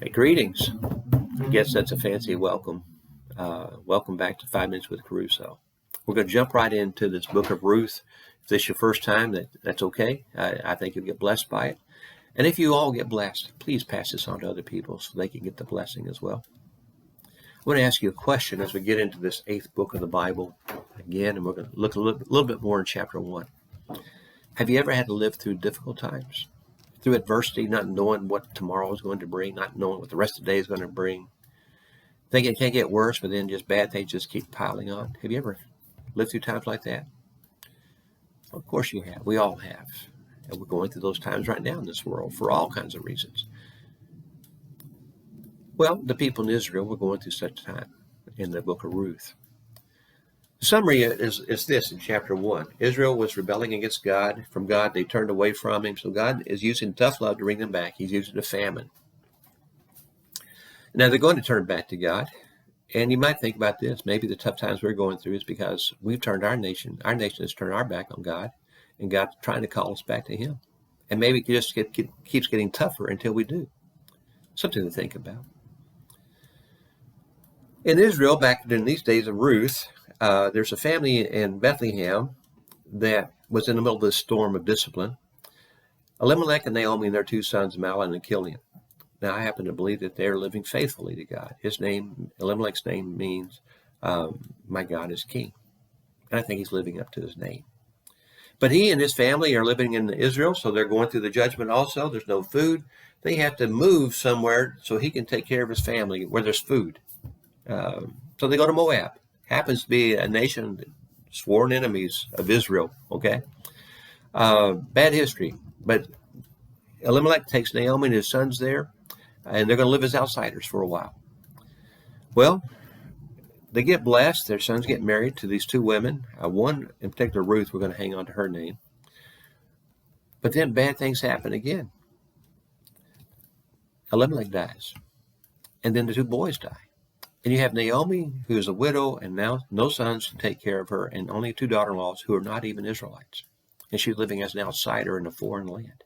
Hey, greetings. I guess that's a fancy welcome. Welcome back to 5 Minutes with KeRusso. We're going to jump right into this book of Ruth. If this is your first time, that's okay. I think you'll get blessed by it. And if you all get blessed, please pass this on to other people so they can get the blessing as well. I want to ask you a question as we get into this 8th book of the Bible again, and we're going to look a little bit more in chapter 1. Have you ever had to live through difficult times? Through adversity, not knowing what tomorrow is going to bring, not knowing what the rest of the day is going to bring, thinking it can't get worse, but then just bad things just keep piling on. Have you ever lived through times like that? Of course you have. We all have. And we're going through those times right now in this world for all kinds of reasons. Well, the people in Israel were going through such a time in the book of Ruth. The summary is this in chapter 1. Israel was rebelling against God. From God, they turned away from him. So God is using tough love to bring them back. He's using a famine. Now they're going to turn back to God. And you might think about this. Maybe the tough times we're going through is because we've turned our nation has turned our back on God. And God's trying to call us back to him. And maybe it just keeps getting tougher until we do. Something to think about. In Israel, back in these days of Ruth, there's a family in Bethlehem that was in the middle of this storm of discipline. Elimelech and Naomi and their 2 sons, Mahlon and Chilion. Now, I happen to believe that they're living faithfully to God. Elimelech's name means, my God is king. And I think he's living up to his name. But he and his family are living in Israel, so they're going through the judgment also. There's no food. They have to move somewhere so he can take care of his family where there's food. So they go to Moab. Happens to be a nation, sworn enemies of Israel, okay? Bad history. But Elimelech takes Naomi and his sons there, and they're going to live as outsiders for a while. Well, they get blessed. Their sons get married to these 2 women. One, in particular, Ruth, we're going to hang on to her name. But then bad things happen again. Elimelech dies. And then the 2 boys die. And you have Naomi, who is a widow, and now no sons to take care of her, and only 2 daughter-in-laws who are not even Israelites. And she's living as an outsider in a foreign land.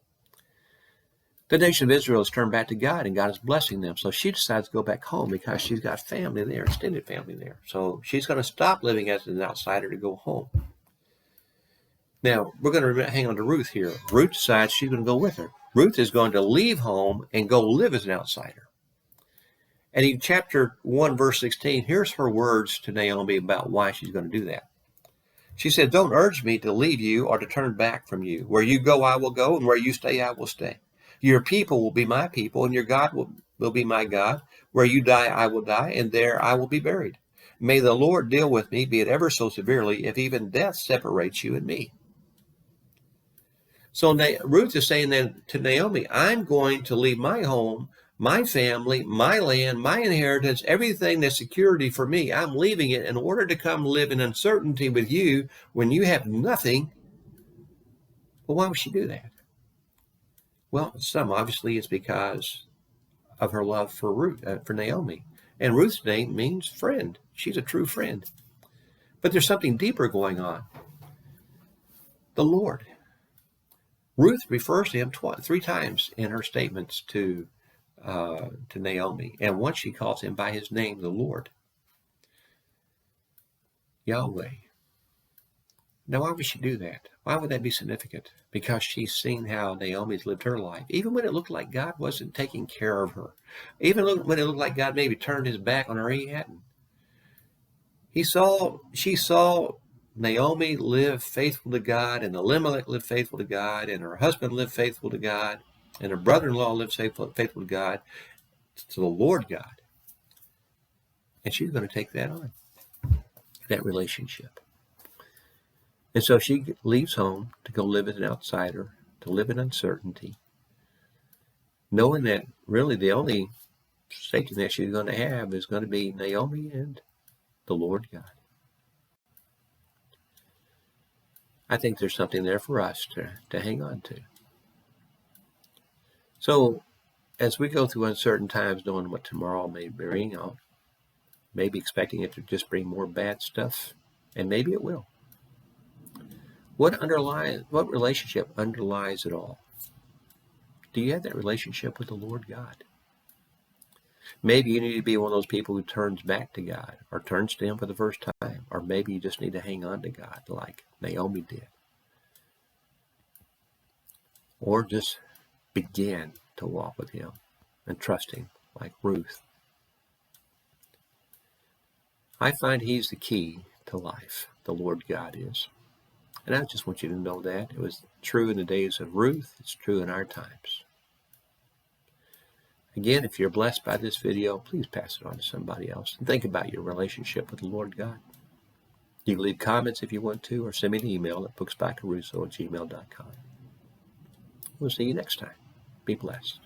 The nation of Israel has turned back to God, and God is blessing them. So she decides to go back home because she's got family there, extended family there. So she's going to stop living as an outsider to go home. Now, we're going to hang on to Ruth here. Ruth decides she's going to go with her. Ruth is going to leave home and go live as an outsider. And in chapter 1, verse 16, here's her words to Naomi about why she's going to do that. She said, "Don't urge me to leave you or to turn back from you. Where you go, I will go, and where you stay, I will stay. Your people will be my people, and your God will be my God. Where you die, I will die, and there I will be buried. May the Lord deal with me, be it ever so severely, if even death separates you and me." So Ruth is saying then to Naomi, I'm going to leave my home, my family, my land, my inheritance, everything that's security for me. I'm leaving it in order to come live in uncertainty with you when you have nothing. Well, why would she do that? Well, obviously it's because of her love for Naomi. And Ruth's name means friend. She's a true friend. But there's something deeper going on. The Lord. Ruth refers to him 3 times in her statements to Naomi. And once she calls him by his name, the Lord. Yahweh. Now, why would she do that? Why would that be significant? Because she's seen how Naomi's lived her life. Even when it looked like God wasn't taking care of her. Even when it looked like God maybe turned his back on her, he hadn't. She saw Naomi live faithful to God, and Elimelech live faithful to God, and her husband lived faithful to God, and her brother-in-law lived faithful to God, to the Lord God. And she's going to take that on, that relationship. And so she leaves home to go live as an outsider, to live in uncertainty, knowing that really the only safety net she's going to have is going to be Naomi and the Lord God. I think there's something there for us to hang on to. So as we go through uncertain times, knowing what tomorrow may bring, maybe expecting it to just bring more bad stuff, and maybe it will. What relationship underlies it all? Do you have that relationship with the Lord God? Maybe you need to be one of those people who turns back to God or turns to Him for the first time. Or maybe you just need to hang on to God like Naomi did. Or just begin to walk with Him and trust Him like Ruth. I find He's the key to life. The Lord God is. And I just want you to know that. It was true in the days of Ruth. It's true in our times. Again, if you're blessed by this video, please pass it on to somebody else. And think about your relationship with the Lord God. You can leave comments if you want to, or send me an email at booksbyKeRusso@gmail.com. We'll see you next time. Be blessed.